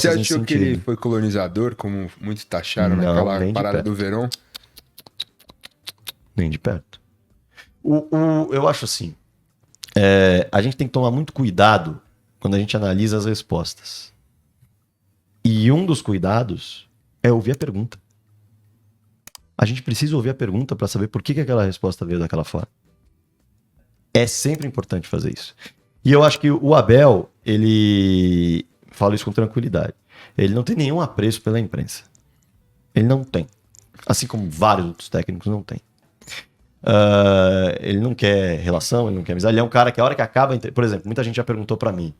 Você achou sentido. que ele foi colonizador, como muitos taxaram naquela parada do Verón? Nem de perto. Eu acho assim, a gente tem que tomar muito cuidado quando a gente analisa as respostas. E um dos cuidados é ouvir a pergunta. A gente precisa ouvir a pergunta para saber por que aquela resposta veio daquela forma. É sempre importante fazer isso. E eu acho que o Abel, ele fala isso com tranquilidade. Ele não tem nenhum apreço pela imprensa. Ele não tem. Assim como vários outros técnicos não têm. Ele não quer relação, ele não quer amizade. Ele é um cara que a hora que acaba... Por exemplo, muita gente já perguntou pra mim: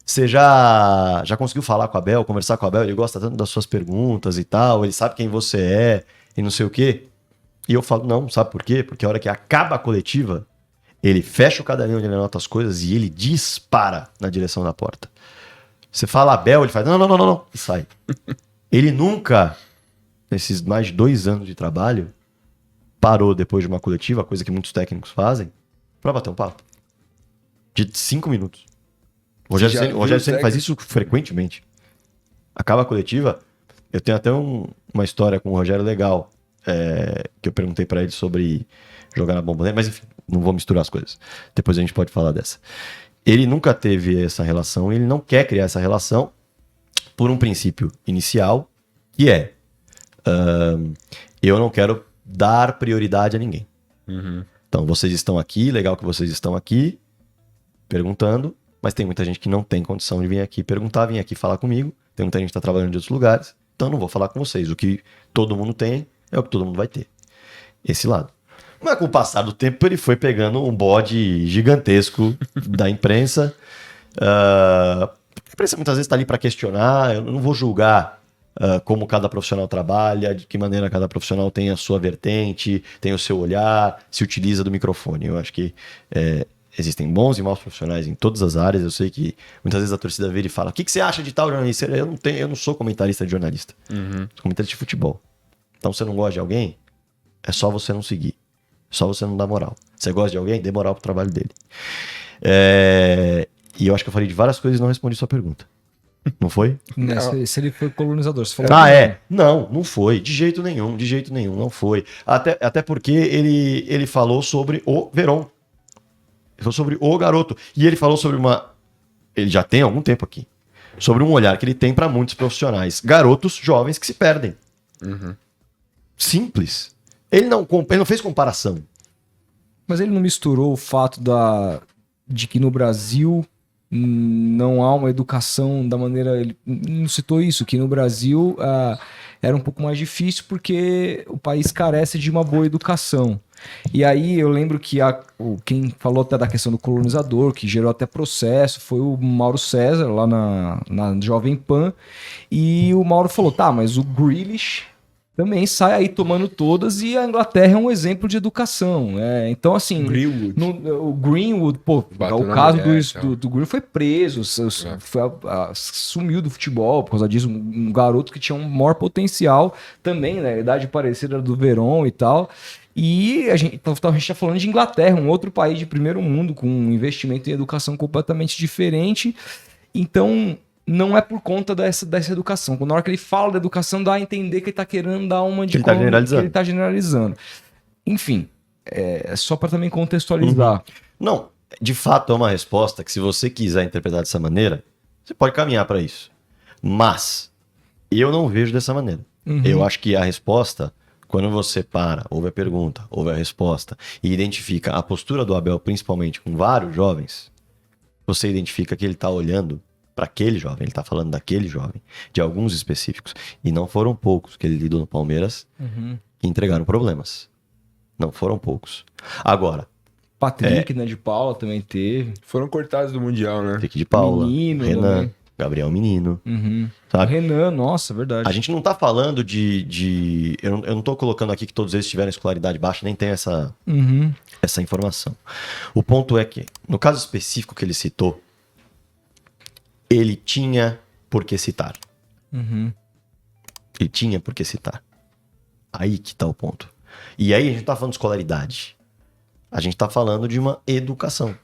você já conseguiu falar com o Abel, conversar com o Abel? Ele gosta tanto das suas perguntas e tal, ele sabe quem você é e não sei o quê. E eu falo, não, sabe por quê? Porque a hora que acaba a coletiva, ele fecha o caderninho onde ele anota as coisas e ele dispara na direção da porta. Você fala Abel, ele faz não, e sai. Ele nunca, nesses mais de 2 anos de trabalho, parou depois de uma coletiva, coisa que muitos técnicos fazem, pra bater um papo. De 5 minutos. O Rogério Ceni faz isso frequentemente. Acaba a coletiva, eu tenho até uma história com o Rogério legal, que eu perguntei pra ele sobre jogar na bomba, mas enfim, não vou misturar as coisas. Depois a gente pode falar dessa. Ele nunca teve essa relação, ele não quer criar essa relação por um princípio inicial, que é eu não quero dar prioridade a ninguém. Uhum. Então, vocês estão aqui, legal que vocês estão aqui perguntando, mas tem muita gente que não tem condição de vir aqui perguntar, vir aqui falar comigo. Tem muita gente que está trabalhando de outros lugares, então eu não vou falar com vocês. O que todo mundo tem é o que todo mundo vai ter. Esse lado. Mas com o passar do tempo ele foi pegando um bode gigantesco da imprensa. A imprensa muitas vezes está ali para questionar. Eu não vou julgar como cada profissional trabalha, de que maneira cada profissional tem a sua vertente, tem o seu olhar, se utiliza do microfone. Eu acho que existem bons e maus profissionais em todas as áreas. Eu sei que muitas vezes a torcida vira e fala: o que você acha de tal jornalista? Eu não sou comentarista de jornalista. Sou comentarista de futebol. Então, se você não gosta de alguém, é só você não seguir. Só você não dá moral. Você gosta de alguém, dê moral pro trabalho dele. E eu acho que eu falei de várias coisas e não respondi sua pergunta. Não foi? Não. Se ele foi colonizador, você falou. Não foi. De jeito nenhum, não foi. Até porque ele falou sobre o Verón. Ele falou sobre o garoto. E ele falou sobre ele já tem algum tempo aqui. Sobre um olhar que ele tem para muitos profissionais. Garotos jovens que se perdem. Uhum. Simples. Ele não fez comparação. Mas ele não misturou o fato de que no Brasil não há uma educação da maneira... Ele não citou isso, que no Brasil era um pouco mais difícil porque o país carece de uma boa educação. E aí eu lembro que quem falou até da questão do colonizador, que gerou até processo, foi o Mauro César, lá na Jovem Pan. E o Mauro falou, tá, mas o Grealish também sai aí tomando todas e a Inglaterra é um exemplo de educação. Então, assim, o Greenwood, pô, o caso do Greenwood foi preso, sumiu do futebol por causa disso, um garoto que tinha um maior potencial também, né, idade parecida do Verón e tal. E a gente tá falando de Inglaterra, um outro país de primeiro mundo, com um investimento em educação completamente diferente. Então, não é por conta dessa educação. Na hora que ele fala da educação, dá a entender que ele tá querendo dar uma de que ele tá generalizando. Enfim, é só para também contextualizar. Uhum. Não, de fato é uma resposta que, se você quiser interpretar dessa maneira, você pode caminhar para isso. Mas eu não vejo dessa maneira. Uhum. Eu acho que a resposta, quando você ouve a pergunta, ouve a resposta e identifica a postura do Abel, principalmente com vários jovens, você identifica que ele está olhando para aquele jovem, ele está falando daquele jovem, de alguns específicos. E não foram poucos que ele lidou no Palmeiras que entregaram problemas. Não foram poucos. Agora, Patrick, né, de Paula também teve. Foram cortados do Mundial, né? Patrick de Paula, Menino, Renan, também. Gabriel Menino. Sabe? Renan, nossa, verdade. A gente não tá falando eu não tô colocando aqui que todos eles tiveram escolaridade baixa, nem tem essa informação. O ponto é que, no caso específico que ele citou, ele tinha por que citar. Ele tinha por que citar. Aí que tá o ponto. E aí a gente não tá falando de escolaridade. A gente tá falando de uma educação.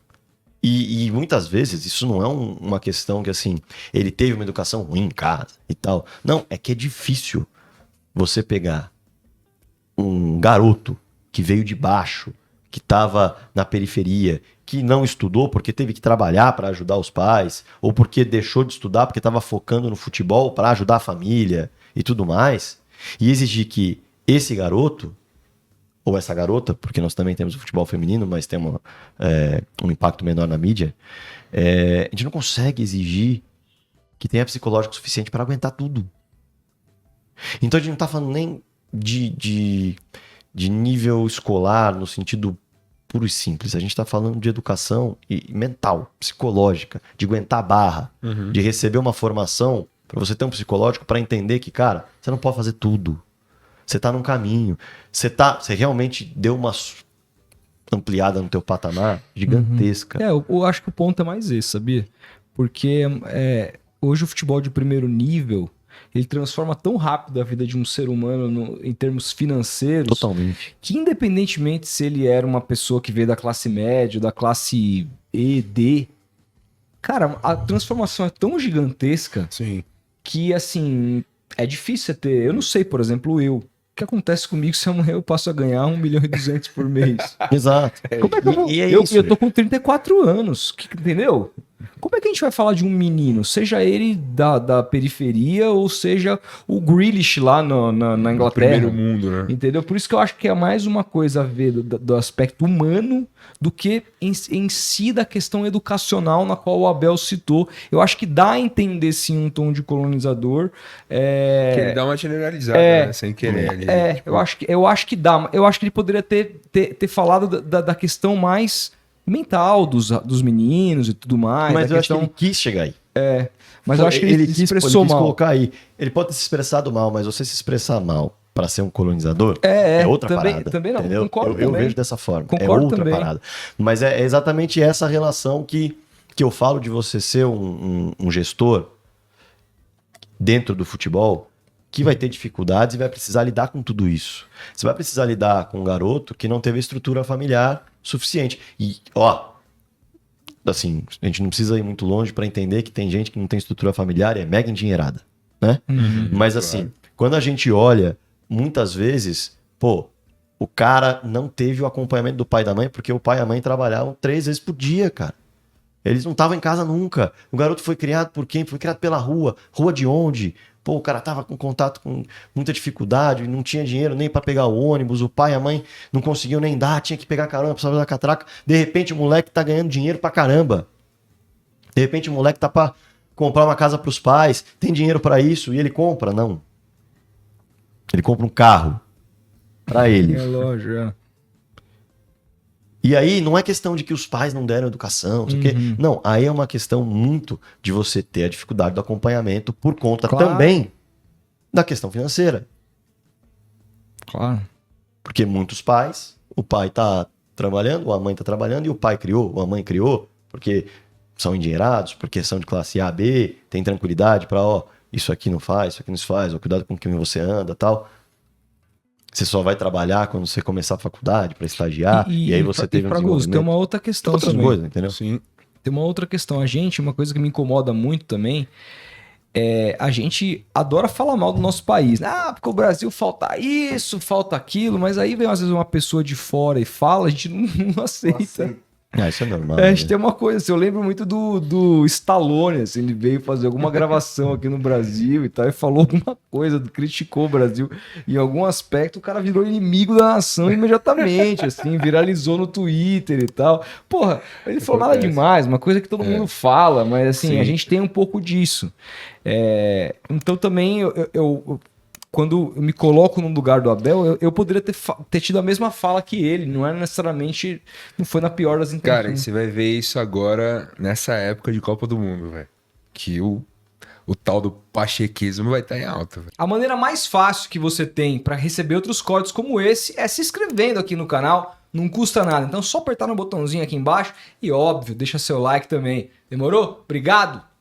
E muitas vezes isso não é uma questão que, assim, ele teve uma educação ruim em casa e tal. Não, é que é difícil você pegar um garoto que veio de baixo, que estava na periferia, que não estudou porque teve que trabalhar para ajudar os pais, ou porque deixou de estudar porque estava focando no futebol para ajudar a família e tudo mais, e exigir que esse garoto, ou essa garota, porque nós também temos o futebol feminino, mas tem um impacto menor na mídia, a gente não consegue exigir que tenha psicológico suficiente para aguentar tudo. Então a gente não está falando nem de nível escolar, no sentido puro e simples. A gente está falando de educação mental, psicológica, de aguentar a barra, de receber uma formação para você ter um psicológico para entender que, cara, você não pode fazer tudo. Você tá num caminho. Você realmente deu uma ampliada no teu patamar gigantesca. Eu acho que o ponto é mais esse, sabia? Porque hoje o futebol de primeiro nível, ele transforma tão rápido a vida de um ser humano em termos financeiros. Totalmente. Que independentemente se ele era uma pessoa que veio da classe média, da classe E, D, cara, a transformação é tão gigantesca. Sim. Que, assim, é difícil você ter... Eu não sei, por exemplo, o que acontece comigo se amanhã eu passo a ganhar 1.200.000 por mês? Exato. Como é que eu tô com 34 anos, entendeu? Como é que a gente vai falar de um menino, seja ele da periferia ou seja o Grealish lá na Inglaterra? Primeiro mundo, né? Entendeu? Por isso que eu acho que é mais uma coisa a ver do aspecto humano do que em si da questão educacional na qual o Abel citou. Eu acho que dá a entender sim um tom de colonizador. Que ele dá uma generalizada, né? Sem querer ali. Tipo... eu acho que dá. Eu acho que ele poderia ter falado da questão mais mental dos meninos e tudo mais. Mas eu acho que ele quis chegar aí. Mas eu acho que ele se expressou ele quis mal. Colocar aí. Ele pode ter se expressado mal, mas você se expressar mal para ser um colonizador é outra parada. Também não, entendeu? Concordo eu também. vejo dessa forma. Concordo é outra também. parada. Mas é exatamente essa relação que eu falo de você ser um gestor dentro do futebol que vai ter dificuldades e vai precisar lidar com tudo isso. Você vai precisar lidar com um garoto que não teve estrutura familiar suficiente. E, assim, a gente não precisa ir muito longe para entender que tem gente que não tem estrutura familiar e é mega endinheirada, né? Mas assim, quando a gente olha, muitas vezes, o cara não teve o acompanhamento do pai e da mãe porque o pai e a mãe trabalhavam 3 vezes por dia, cara. Eles não estavam em casa nunca. O garoto foi criado por quem? Foi criado pela rua. Rua de onde? O cara tava com contato com muita dificuldade, não tinha dinheiro nem para pegar o ônibus, o pai e a mãe não conseguiam nem dar, tinha que pegar carona, precisava da catraca. De repente o moleque tá ganhando dinheiro pra caramba. De repente o moleque tá pra comprar uma casa pros pais, tem dinheiro para isso e ele compra? Não. Ele compra um carro para ele. Lógico, E aí não é questão de que os pais não deram educação, não, aí é uma questão muito de você ter a dificuldade do acompanhamento por conta também da questão financeira. Claro. Porque muitos pais, o pai tá trabalhando, ou a mãe tá trabalhando, e o pai criou, ou a mãe criou, porque são endinheirados, porque são de classe A, B, tem tranquilidade para, isso aqui não faz, isso aqui não se faz, cuidado com quem você anda, tal. Você só vai trabalhar quando você começar a faculdade para estagiar, e aí você teve um desenvolvimento. Tem uma outra questão também. Coisas, entendeu? Sim. Tem uma outra questão. Uma coisa que me incomoda muito também, a gente adora falar mal do nosso país. Porque o Brasil falta isso, falta aquilo, mas aí vem às vezes uma pessoa de fora e fala, a gente não aceita. Isso é normal. A gente tem uma coisa, assim, eu lembro muito do Stallone, assim, ele veio fazer alguma gravação aqui no Brasil e tal, e falou alguma coisa, criticou o Brasil. Em algum aspecto, o cara virou inimigo da nação imediatamente, assim, viralizou no Twitter e tal. Porra, ele falou nada demais, uma coisa que todo mundo fala, mas assim, sim, a gente tem um pouco disso. Então também quando eu me coloco no lugar do Abel, eu poderia ter tido a mesma fala que ele. Não é necessariamente... Não foi na pior das intenções. Cara, e você vai ver isso agora, nessa época de Copa do Mundo, velho. Que o tal do pachequismo vai estar em alta, velho. A maneira mais fácil que você tem para receber outros códigos como esse é se inscrevendo aqui no canal. Não custa nada. Então, só apertar no botãozinho aqui embaixo e, óbvio, deixa seu like também. Demorou? Obrigado!